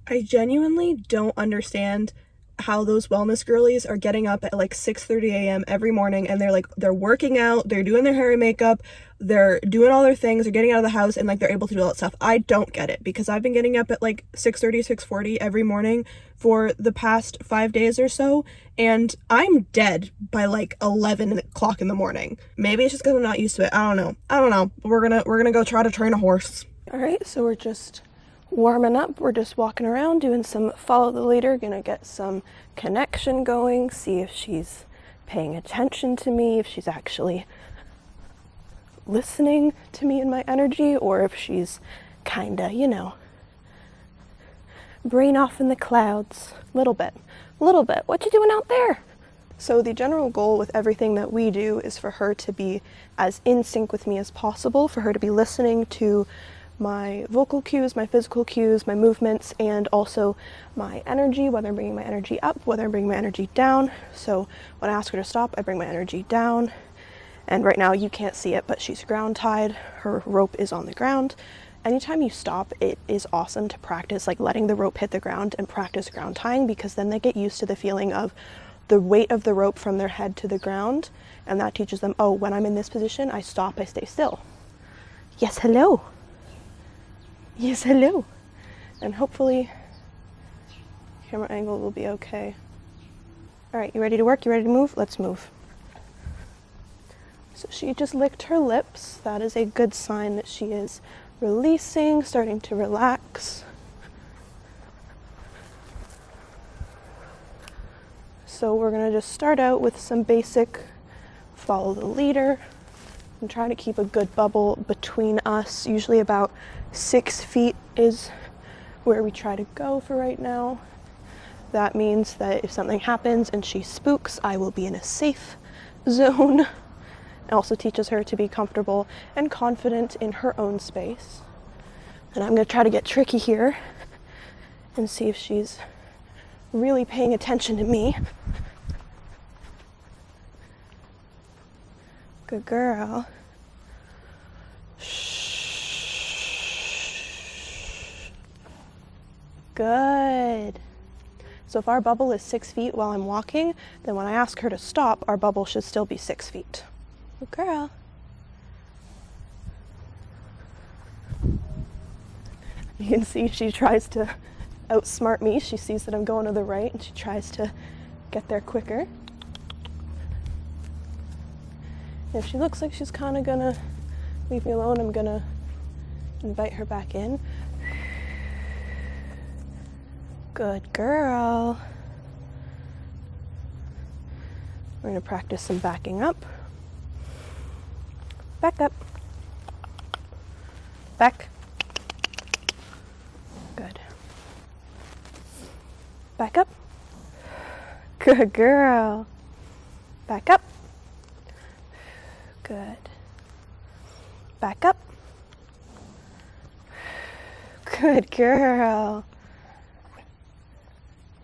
I genuinely don't understand how those wellness girlies are getting up at like 6:30 a.m. every morning, and they're working out, they're doing their hair and makeup, they're doing all their things, they're getting out of the house, and like they're able to do all that stuff. I don't get it, because I've been getting up at like 6:30, 6:40 every morning for the past 5 days or so, and I'm dead by like 11 o'clock in the morning. Maybe it's just because I'm not used to it. I don't know. We're gonna go try to train a horse. All right, so we're just warming up. We're just walking around doing some follow the leader, gonna get some connection going, see if she's paying attention to me, if she's actually listening to me and my energy, or if she's kinda, brain off in the clouds. Little bit. What you doing out there? So the general goal with everything that we do is for her to be as in sync with me as possible, for her to be listening to my vocal cues, my physical cues, my movements, and also my energy, whether I'm bringing my energy up, whether I'm bringing my energy down. So when I ask her to stop, I bring my energy down. And right now you can't see it, but she's ground tied. Her rope is on the ground. Anytime you stop, it is awesome to practice like letting the rope hit the ground and practice ground tying, because then they get used to the feeling of the weight of the rope from their head to the ground. And that teaches them, oh, when I'm in this position, I stop, I stay still. Yes, hello. Yes, hello. And hopefully camera angle will be okay. All right, you ready to work? You ready to move? Let's move. So she just licked her lips. That is a good sign that she is releasing, starting to relax. So we're gonna just start out with some basic follow the leader and try to keep a good bubble between us. Usually about 6 feet is where we try to go for right now. That means that if something happens and she spooks, I will be in a safe zone. It also teaches her to be comfortable and confident in her own space. And I'm gonna try to get tricky here and see if she's really paying attention to me. Good girl. Shh. Good. So if our bubble is 6 feet while I'm walking, then when I ask her to stop, our bubble should still be 6 feet. Good girl. You can see she tries to outsmart me. She sees that I'm going to the right and she tries to get there quicker. If she looks like she's kind of gonna leave me alone, I'm gonna invite her back in. Good girl. We're gonna practice some backing up. Back up. Back. Good. Back up. Good girl. Back up. Good. Back up. Good girl.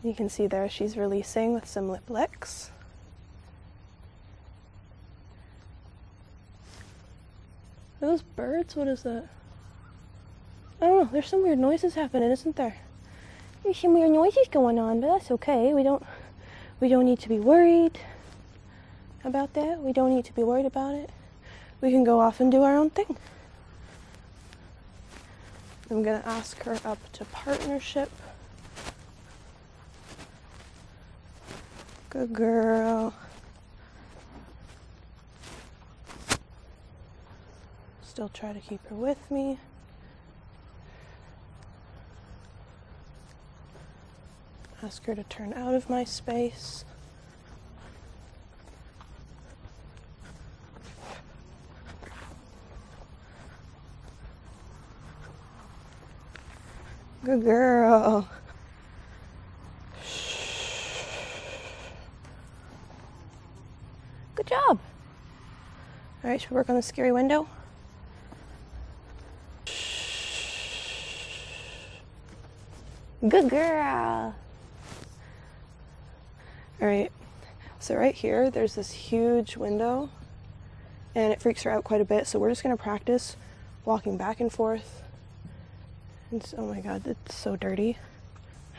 You can see there she's releasing with some lip licks. Are those birds? What is that? I don't know. There's some weird noises happening, isn't there? There's some weird noises going on, but that's okay. We don't need to be worried about that. We don't need to be worried about it. We can go off and do our own thing. I'm gonna ask her up to partnership. Good girl. Still try to keep her with me. Ask her to turn out of my space. Good girl. Good job. All right, should we work on the scary window? Good girl. All right, so right here, there's this huge window and it freaks her out quite a bit. So we're just gonna practice walking back and forth. Oh my God, it's so dirty.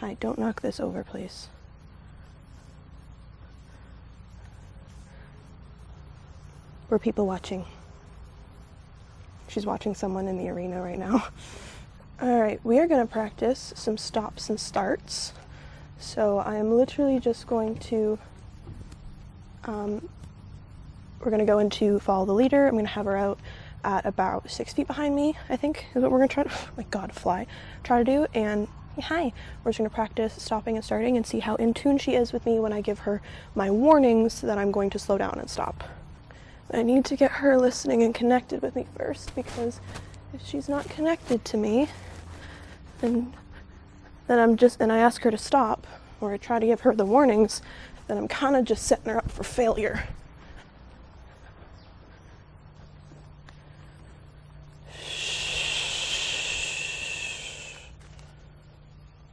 Hi, don't knock this over, please. We're people watching. She's watching someone in the arena right now. All right, we are going to practice some stops and starts. So I am literally just going to, we're going to go into follow the leader. I'm going to have her out at about 6 feet behind me, I think, is what we're going to try to, oh my God, try to do. And hi, we're just going to practice stopping and starting and see how in tune she is with me when I give her my warnings that I'm going to slow down and stop. I need to get her listening and connected with me first, because if she's not connected to me, and I ask her to stop, or I try to give her the warnings, then I'm kind of just setting her up for failure.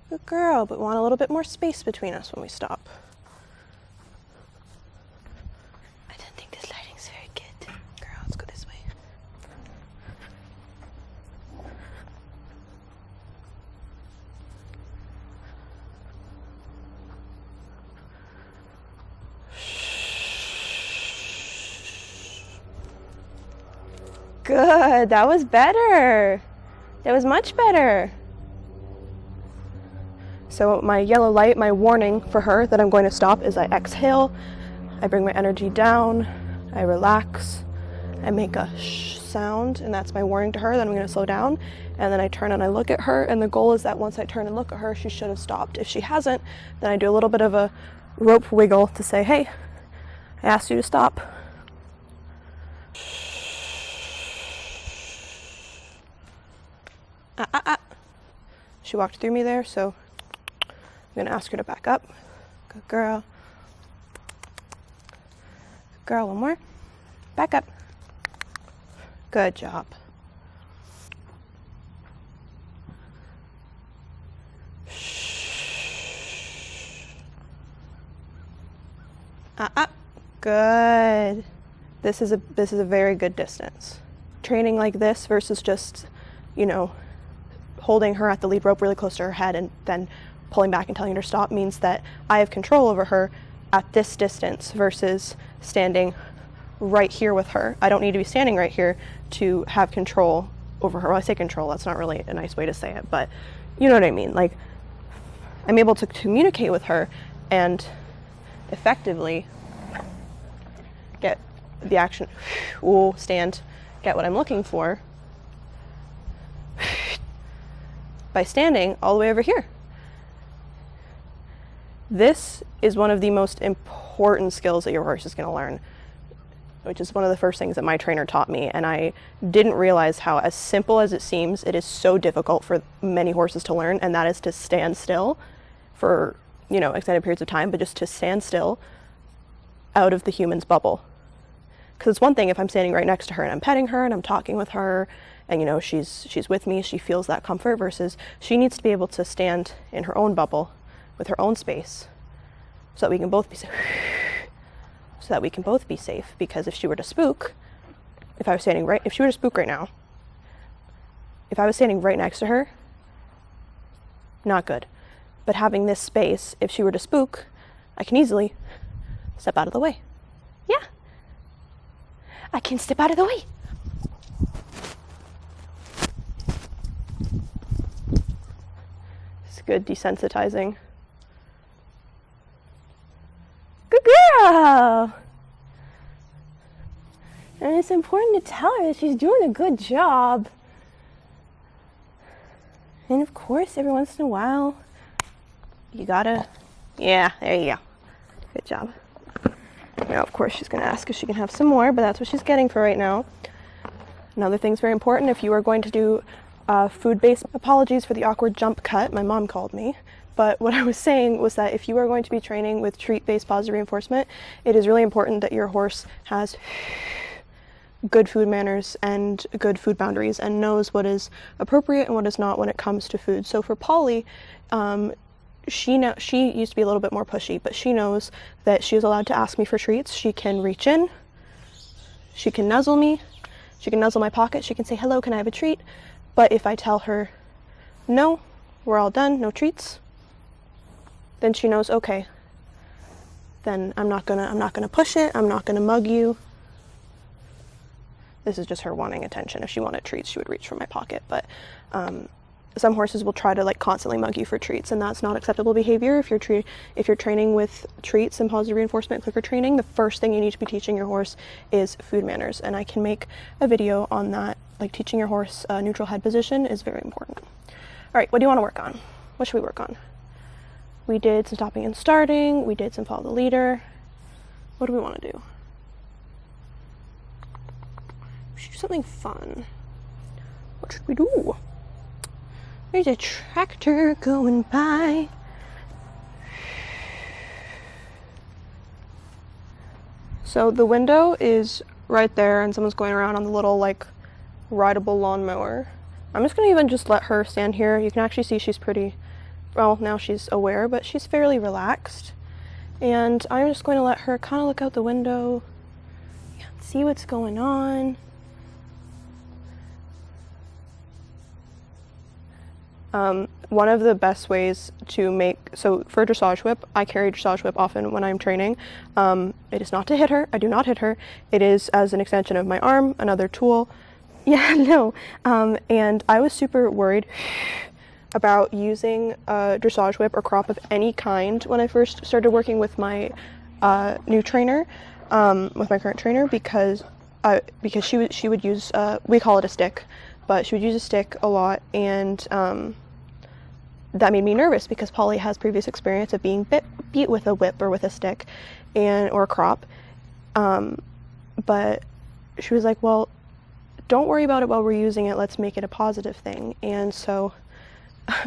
Good girl, but we want a little bit more space between us when we stop. I don't think this lighting's very good. Girl, let's go this way. Good, that was better. That was much better. So my yellow light, my warning for her that I'm going to stop, is I exhale, I bring my energy down, I relax, I make a shh sound, and that's my warning to her that I'm going to slow down. And then I turn and I look at her, and the goal is that once I turn and look at her, she should have stopped. If she hasn't, then I do a little bit of a rope wiggle to say, hey, I asked you to stop. She walked through me there, so I'm going to ask her to back up. Good girl. Good girl, one more. Back up. Good job. Good. This is a very good distance. Training like this versus just, holding her at the lead rope really close to her head and then pulling back and telling her to stop means that I have control over her at this distance versus standing right here with her. I don't need to be standing right here to have control over her. Well, I say control, that's not really a nice way to say it, but you know what I mean. Like, I'm able to communicate with her and effectively get the action, stand, get what I'm looking for by standing all the way over here. This is one of the most important skills that your horse is going to learn, which is one of the first things that my trainer taught me, and I didn't realize how, as simple as it seems, it is so difficult for many horses to learn, and that is to stand still for, extended periods of time, but just to stand still out of the human's bubble. Because it's one thing if I'm standing right next to her and I'm petting her and I'm talking with her and, she's with me, she feels that comfort, versus she needs to be able to stand in her own bubble with her own space so that we can both be safe. Because if she were to spook, if she were to spook right now, if I was standing right next to her, not good. But having this space, if she were to spook, I can easily step out of the way. Yeah. I can step out of the way. It's good desensitizing. Good girl! And it's important to tell her that she's doing a good job. And of course, every once in a while, you gotta, yeah, there you go. Good job. Now, of course, she's gonna ask if she can have some more, but that's what she's getting for right now. Another thing's very important, if you are going to do food-based, apologies for the awkward jump cut, my mom called me. But what I was saying was that if you are going to be training with treat-based positive reinforcement, it is really important that your horse has good food manners and good food boundaries and knows what is appropriate and what is not when it comes to food. So for Polly, she used to be a little bit more pushy, but she knows that she is allowed to ask me for treats. She can reach in, she can nuzzle me, she can nuzzle my pocket, she can say, hello, can I have a treat? But if I tell her, no, we're all done, no treats, then she knows, okay, then I'm not gonna push it, I'm not gonna mug you. This is just her wanting attention. If she wanted treats, she would reach for my pocket, but some horses will try to like constantly mug you for treats, and that's not acceptable behavior. If you're training with treats and positive reinforcement clicker training, the first thing you need to be teaching your horse is food manners, and I can make a video on that. Like, teaching your horse neutral head position is very important. All right, what do you want to work on? What should we work on? We did some stopping and starting. We did some follow the leader. What do we want to do? We should do something fun. What should we do? There's a tractor going by. So the window is right there, and someone's going around on the little like rideable lawnmower. I'm just gonna even just let her stand here. You can actually see she's pretty, well, now she's aware, but she's fairly relaxed. And I'm just going to let her kind of look out the window, see what's going on. One of the best ways to make, so for a dressage whip, I carry dressage whip often when I'm training. It is not to hit her. I do not hit her. It is as an extension of my arm, another tool. Yeah, no. And I was super worried about using a dressage whip or crop of any kind when I first started working with my new trainer, with my current trainer, because she would use, we call it a stick, but she would use a stick a lot, and that made me nervous because Polly has previous experience of being beat with a whip or with a stick or a crop. But she was like, well, don't worry about it while we're using it, let's make it a positive thing. And so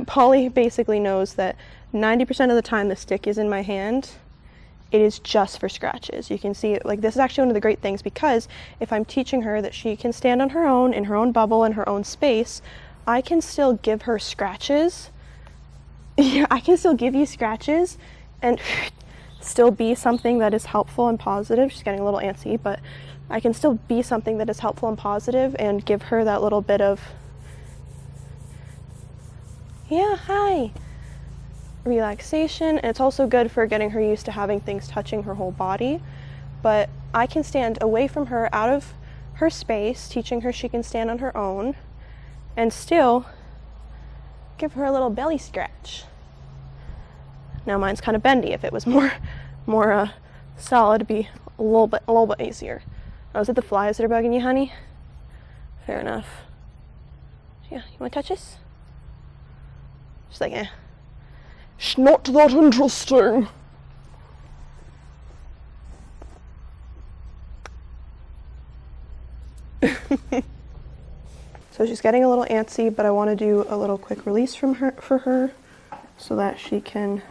Polly basically knows that 90% of the time the stick is in my hand, it is just for scratches. You can see, like, this is actually one of the great things, because if I'm teaching her that she can stand on her own, in her own bubble, in her own space, I can still give her scratches. Yeah, I can still give you scratches and still be something that is helpful and positive. She's getting a little antsy, but I can still be something that is helpful and positive and give her that little bit of, yeah, hi, relaxation. And it's also good for getting her used to having things touching her whole body. But I can stand away from her, out of her space, teaching her she can stand on her own, and still give her a little belly scratch. Now mine's kind of bendy. If it was more solid, it'd be a little bit easier. Oh, is it the flies that are bugging you, honey? Fair enough. Yeah, you want to touch this? She's like, eh. It's not that interesting. So she's getting a little antsy, but I want to do a little quick release for her so that she can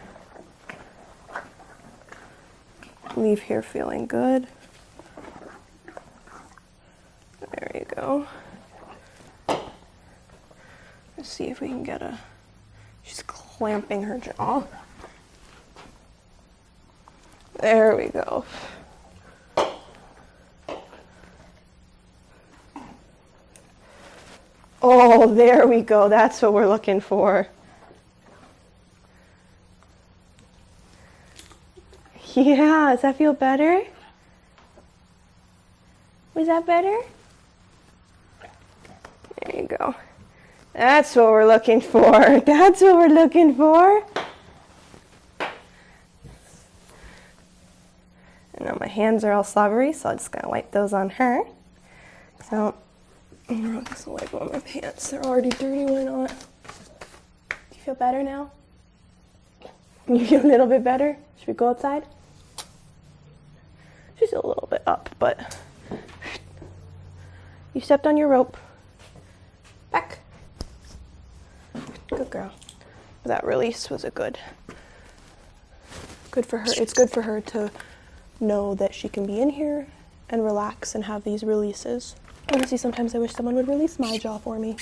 leave here feeling good. There you go. Let's see if we can get she's clamping her jaw. There we go. Oh, there we go. That's what we're looking for. Yeah, does that feel better? Was that better? There you go. That's what we're looking for. That's what we're looking for. And now my hands are all slobbery, so I'm just gonna wipe those on her. So I'm just gonna wipe on my pants. They're already dirty. Why not? Do you feel better now? You feel a little bit better? Should we go outside? She's a little bit up, but you stepped on your rope. Back. Good girl. That release was good for her. It's good for her to know that she can be in here and relax and have these releases. Honestly, sometimes I wish someone would release my jaw for me.